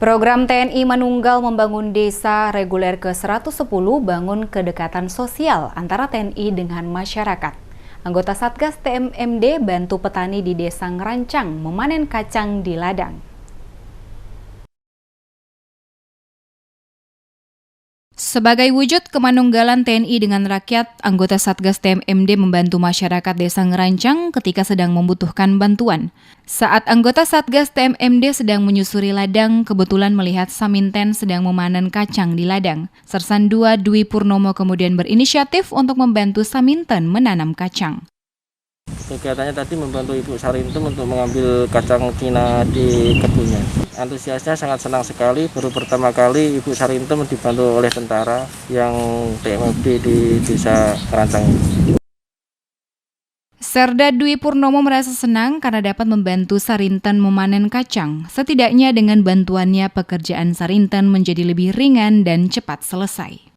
Program TNI Manunggal membangun desa reguler ke-110 bangun kedekatan sosial antara TNI dengan masyarakat. Anggota Satgas TMMD bantu petani di Desa Ngerancang memanen kacang di ladang. Sebagai wujud kemanunggalan TNI dengan rakyat, anggota Satgas TMMD membantu masyarakat Desa Ngerancang ketika sedang membutuhkan bantuan. Saat anggota Satgas TMMD sedang menyusuri ladang, kebetulan melihat Saminten sedang memanen kacang di ladang. Sersan II Dwi Purnomo kemudian berinisiatif untuk membantu Saminten menanam kacang. Kegiatannya tadi membantu Ibu Sarintem untuk mengambil kacang Cina di kebunnya. Antusiasnya sangat senang sekali, baru pertama kali Ibu Sarintem dibantu oleh tentara yang TMMD di Desa Ngerancang. Serda Dwi Purnomo merasa senang karena dapat membantu Sarinten memanen kacang. Setidaknya dengan bantuannya pekerjaan Sarinten menjadi lebih ringan dan cepat selesai.